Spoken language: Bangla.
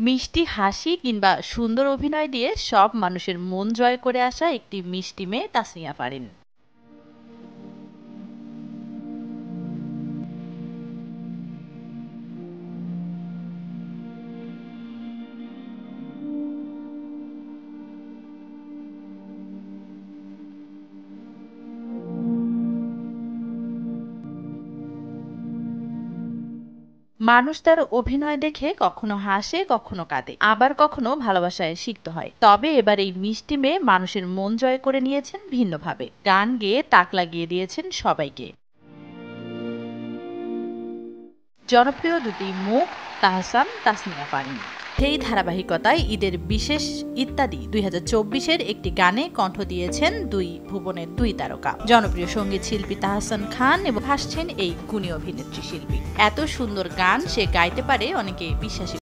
মিষ্টি হাসি কিংবা সুন্দর অভিনয় দিয়ে সব মানুষের মন জয় করে আসা একটি মিষ্টি মেয়ে তাসমিয়া ফারিন। মানুষ তার অভিনয় দেখে কখনো হাসে, কখনো কাঁদে, আবার কখনো ভালোবাসায় সিক্ত হয়। তবে এবার এই মিষ্টি মেয়ে মানুষের মন জয় করে নিয়েছেন ভিন্নভাবে। গান গেয়ে তাক লাগিয়ে দিয়েছেন সবাইকে। জনপ্রিয় দুটি মুখ, তাহসান, তাসমিয়া পারিন। সেই ধারাবাহিকতায় ঈদের বিশেষ ইত্যাদি ২০২৪-এর একটি গানে কণ্ঠ দিয়েছেন দুই ভুবনের দুই তারকা, জনপ্রিয় সঙ্গীত শিল্পী তাহসান খান এবং হাসছেন এই গুণী অভিনেত্রী শিল্পী। এত সুন্দর গান সে গাইতে পারে অনেকে বিশ্বাসই